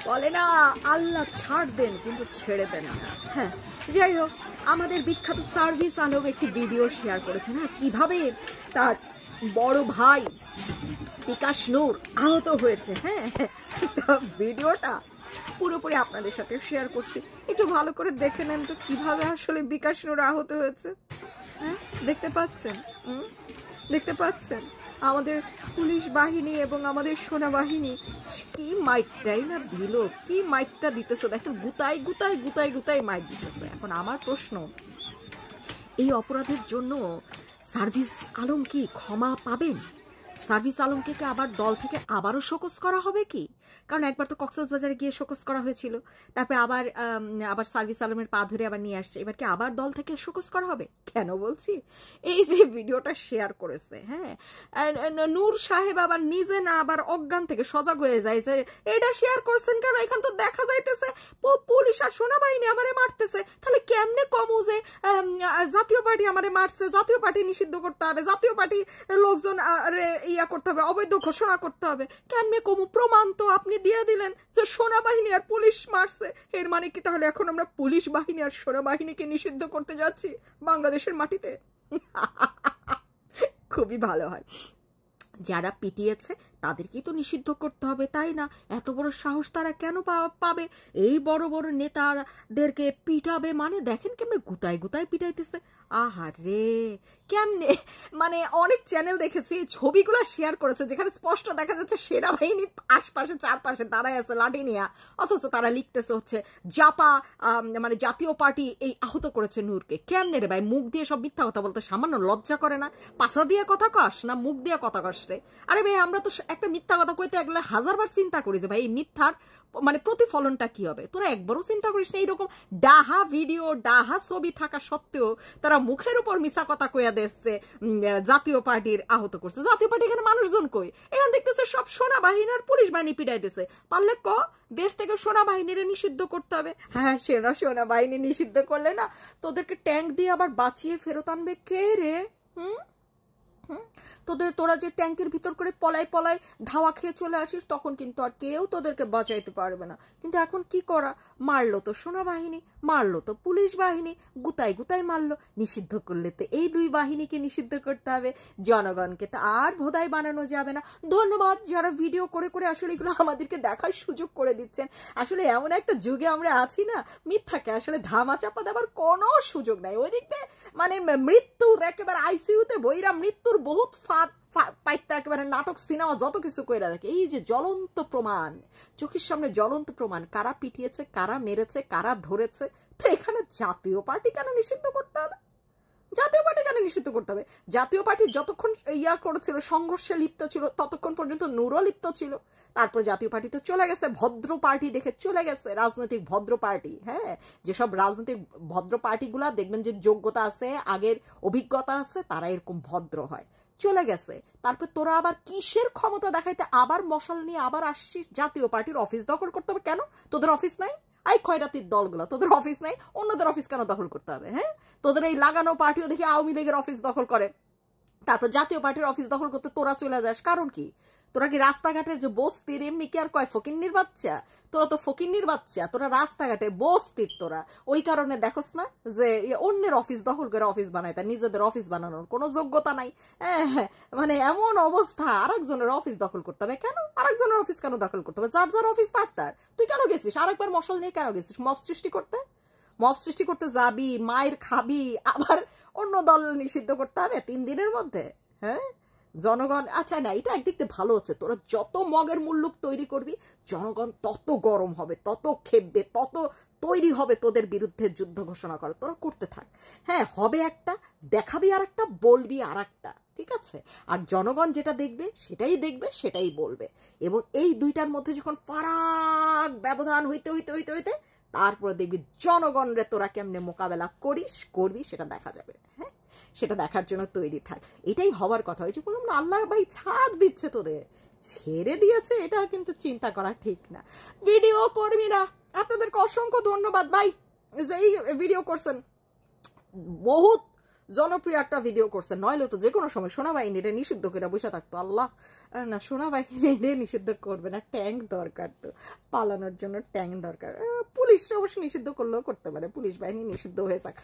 বলে না আল্লাহ ছাড় দেন কিন্তু ছেড়ে দেন না। হ্যাঁ, যাই হোক, আমাদের বিখ্যাত সার্ভিস আলম একটি ভিডিও শেয়ার করেছে না, কিভাবে তার বড় ভাই বিকাশ নূর আহত হয়েছে। হ্যাঁ, ভিডিওটা পুরোপুরি আপনাদের সাথে শেয়ার করছি, একটু ভালো করে দেখে নেন তো কিভাবে আসলে বিকাশ নূর আহত হয়েছে। হ্যাঁ, দেখতে পাচ্ছেন? দেখতে পাচ্ছেন আমাদের পুলিশ বাহিনী এবং আমাদের সেনাবাহিনী কি মাইকটাই না দিল, কি মাইকটা দিতেছে দেখেন, গুতাই গুতাই গুতাই গুতাই মাইক দিতেছে। এখন আমার প্রশ্ন, এই অপরাধের জন্য সার্ভিস আলম কি ক্ষমা পাবেন? সার্ভিস আলমকে কি আবার দল থেকে আবারও শোকজ করা হবে কি? কারণ একবার তো কক্সবাজারে গিয়ে শোকজ করা হয়েছিল, তারপরে আবার সার্ভিস আলমের পা ধরে আবার নিয়ে আসছে, এবার কি আবার দল থেকে শোকজ করা হবে? কেন বলছি, এই যে ভিডিওটা শেয়ার করেছে, হ্যাঁ, নূর সাহেব আবার নিজে না আবার অজ্ঞান থেকে সজাগ হয়ে যায় যে এটা শেয়ার করছেন কেন, এখান তো দেখা যাইতেছে পুলিশ আর সেনাবাহিনী আমারে মারতেছে, তাহলে কেমনে কমু যে জাতীয় পার্টি আমারে মারছে, জাতীয় পার্টি নিষিদ্ধ করতে হবে, জাতীয় পার্টি লোকজন ইয়া করতে হবে, অবৈধ ঘোষণা করতে হবে, কেমনে কমু? প্রমাণ তো আপনি দিয়ে দিলেন যে সেনাবাহিনী আর পুলিশ মারছে, এর মানে কি তাহলে এখন আমরা পুলিশ বাহিনী আর সেনাবাহিনীকে নিষিদ্ধ করতে যাচ্ছি বাংলাদেশের মাটিতে? খুবই ভালো হয়, যারা পিটিয়েছে তাদেরকেই তো নিষিদ্ধ করতে হবে, তাই না? এত বড় সাহস তারা কেন পাবে এই বড় বড় নেতাদেরকে পিটাবে? মানে দেখেন কেমনে গুতায় গুতায় পিটাইতেছে। আহারে, কেমনে, মানে অনেক চ্যানেল দেখেছি ছবিগুলো শেয়ার করেছে যেখানে স্পষ্ট দেখা যাচ্ছে সেনাবাহিনী আশপাশে চারপাশে দাঁড়ায় আছে লাঠি নিয়ে, অথচ তারা লিখতেছে হচ্ছে জাপা মানে জাতীয় পার্টি এই আহত করেছে নূরকে। কেমনে রে ভাই, মুখ দিয়ে সব মিথ্যা কথা বলতে সামান্য লজ্জা করে না? পাশা দিয়ে কথা কস না মুখ দিয়ে কথা কস রে? আরে ভাই, আমরা তো একটা মিথ্যা কথা কইতে গেলে হাজারবার চিন্তা করি যে ভাই এই মিথ্যার মানে প্রতিফলনটা কি হবে। তোরা একবারও চিন্তা করিস না? এইরকম ডাহা ভিডিও ডাহা ছবি থাকা সত্ত্বেও তারা মুখের উপর মিছা কথা কইয়া দিচ্ছে জাতীয় পার্টির আহত করছে। জাতীয় পার্টি এখানে মানুষজন কই? এখানে দেখতেছে সব সেনাবাহিনী আর পুলিশ বাহিনী পিটাই দিছে। পারলে দেশ থেকে সেনাবাহিনীরে নিষিদ্ধ করতে হবে। হ্যাঁ, সেনাবাহিনী নিষিদ্ধ করলে না তোদেরকে ট্যাঙ্ক দিয়ে আবার বাঁচিয়ে ফেরত আনবে কে রে? তোরা যে ট্যাঙ্কের ভিতর করে পলায় পলায় ধাওয়া খেয়ে চলে আসিস, তখন কিন্তু আর কেউ তোদেরকে বাঁচাইতে পারবে না। কিন্তু এখন কি করা, মারলো তো সেনাবাহিনী, মারলো তো পুলিশ বাহিনী, গুতাই গুতাই মারলো। নিষিদ্ধ করলে তো এই দুই বাহিনীকে নিষিদ্ধ করতে হবে, জনগণকে তো আর ভোদাই বানানো যাবে না। ধন্যবাদ যারা ভিডিও করে করে আসলে এগুলো আমাদেরকে দেখার সুযোগ করে দিচ্ছেন। আসলে এমন একটা যুগে আমরা আছি না, মিথ্যাকে আসলে ধামা চাপা দেওয়ার কোনো সুযোগ নাই। ওই দিকতে মানে মৃত্যুর একেবারে আইসিইউতে বইরা মৃত্যুর বহুত পাইতে একেবারে নাটক সিনেমা যত কিছু কইরা দেখে। এই যে জ্বলন্ত প্রমাণ, চোখের সামনে জ্বলন্ত প্রমাণ, কারা পিটিয়েছে, কারা মেরেছে, কারা ধরেছে। তো এখানে জাতীয় পার্টি কেন নিষিদ্ধ করতে হবে? জাতীয় পার্টি কেন নিষিদ্ধ করতে হবে? জাতীয় পার্টি যতক্ষণ ইয়া করেছিল, সংঘর্ষে লিপ্ত ছিল, ততক্ষণ পর্যন্ত নূরও লিপ্ত ছিল। তারপর জাতীয় পার্টি তো চলে গেছে, ভদ্র পার্টি দেখে চলে গেছে, রাজনৈতিক ভদ্র পার্টি। হ্যাঁ, যেসব রাজনৈতিক ভদ্র পার্টিগুলা দেখবেন যে যোগ্যতা আছে, আগের অভিজ্ঞতা আছে, তারা এরকম ভদ্র হয়, চলে গেছে। তারপর তোরা আবার কিসের ক্ষমতা দেখাইতে আবার মশাল নিয়ে আবার আসছিস? জাতীয় পার্টির অফিস দখল করতে হবে কেন? তোদের অফিস নাই? এই খয়রাতির দলগুলো, তোদের অফিস নাই, অন্যদের অফিস কেন দখল করতে হবে? হ্যাঁ, তোদের এই লাগানো পার্টিও দেখি আওয়ামী লীগের অফিস দখল করে, তারপর জাতীয় পার্টির অফিস দখল করতে তোরা চলে যাস, কারণ কি? তোরা কি রাস্তাঘাটের যে বস্তির এমনি কি আর কয় ফকিন্নির বাচ্চা? তোরা তো ফকিন্নির বাচ্চা, তোরা রাস্তাঘাটে বস্তির। তোরা ওই কারণে দেখোস না যে অন্যের অফিস দখল করে অফিস বানায়, তার নিজেদের অফিস বানানোর কোনো যোগ্যতা নাই। হ্যাঁ, মানে এমন অবস্থা, আরেকজনের অফিস দখল করতে হবে কেন? আরেকজনের অফিস কেন দখল করতে হবে? যার যার অফিস তার। তুই কেন গেছিস আরেকবার মশাল নিয়ে? কেন গেছিস মব সৃষ্টি করতে? মব সৃষ্টি করতে যাবি, মায়ের খাবি, আবার অন্য দল নিষিদ্ধ করতে হবে 3 দিনের মধ্যে? হ্যাঁ, জনগণ আচ্ছা না, এটা একদিক দিয়ে ভালো হচ্ছে, তোরা যত মগের মুল্লুক তৈরি করবি জনগণ তত গরম হবে, তত খেপবে, তত তৈরি হবে তোদের বিরুদ্ধে যুদ্ধ ঘোষণা করে। তোরা করতে থাক। হ্যাঁ, হবে একটা, দেখাবি আর একটা, বলবি আর একটা, ঠিক আছে? আর জনগণ যেটা দেখবে সেটাই দেখবে, সেটাই বলবে। এবং এই দুইটার মধ্যে যখন ফারাক ব্যবধান হইতে হইতে হইতে হইতে তারপরে দেখবি জনগণরে তোরা কেমনে মোকাবেলা করবি সেটা দেখা যাবে। হ্যাঁ, সেটা দেখার জন্য তৈরি থাক, এটাই হওয়ার কথা। হয়েছে বললাম না, আল্লাহ ভাই ছাড় দিচ্ছে, তোদের ছেড়ে দিয়েছে, এটা কিন্তু চিন্তা করা ঠিক না। ভিডিও কর্মীরা আপনাদেরকে অসংখ্য ধন্যবাদ ভাই, যে এই ভিডিও করছেন। বহুত জনপ্রিয় একটা ভিডিও করছে, নইলে তো যে কোনো সময় সেনাবাহিনীরে নিষিদ্ধ করে বসে থাকতো। আল্লাহ না, সেনাবাহিনীরে নিষিদ্ধ করবে না, ট্যাঙ্ক দরকার তো পালানোর জন্য, ট্যাঙ্ক দরকার। পুলিশরা অবশ্য নিষিদ্ধ করলেও করতে পারে, পুলিশ বাহিনী নিষিদ্ধ হয়ে যাক।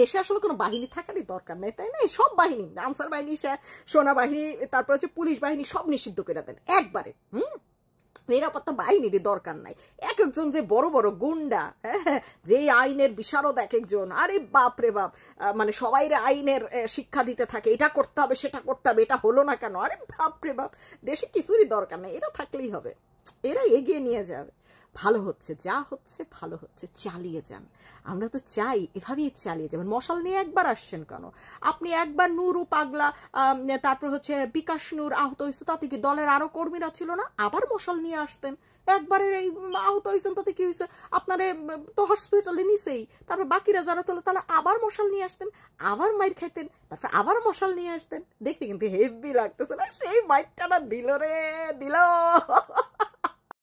দেশে আসলে কোনো বাহিনী থাকারই দরকার নেই, তাই না? সব বাহিনী, আনসার বাহিনী, সেনাবাহিনী, তারপর হচ্ছে পুলিশ বাহিনী, সব নিষিদ্ধ করে দেন একবারে। নিরাপত্তা বাহিনীর দরকার নাই। এক একজন যে বড় বড় গুন্ডা, যে আইনের বিশারদ এক একজন, আরে বাপ রে বাপ, মানে সবাই আইনের শিক্ষা দিতে থাকে, এটা করতে হবে সেটা করতে হবে, এটা হলো না কেন, আরে বাপ রে বাপ, দেশে কিছুরই দরকার নেই, এরা থাকলেই হবে, এরা এগিয়ে নিয়ে যাবে। ভালো হচ্ছে, যা হচ্ছে ভালো হচ্ছে, চালিয়ে যান। আমরা তো চাই এভাবেই চালিয়ে যাবেন। মশাল নিয়ে একবার আসছেন কেন? আপনি একবার নূরু পাগলা, তারপর হচ্ছে বিকাশ নূর আহত হয়েছে, তাতে কি দলের আরো কর্মীরা ছিল না? আবার মশাল নিয়ে আসতেন। একবারের এই আহত হয়েছেন, তাতে কি হয়েছে? আপনারে তো হসপিটালে নিছেই, তারপর বাকিরা যারা তোলো তাহলে আবার মশাল নিয়ে আসতেন, আবার মাইর খাইতেন, তারপর আবার মশাল নিয়ে আসতেন। দেখতে কিন্তু হেভি লাগতেছে না? সেই মাইরটা না দিল রে, দিল।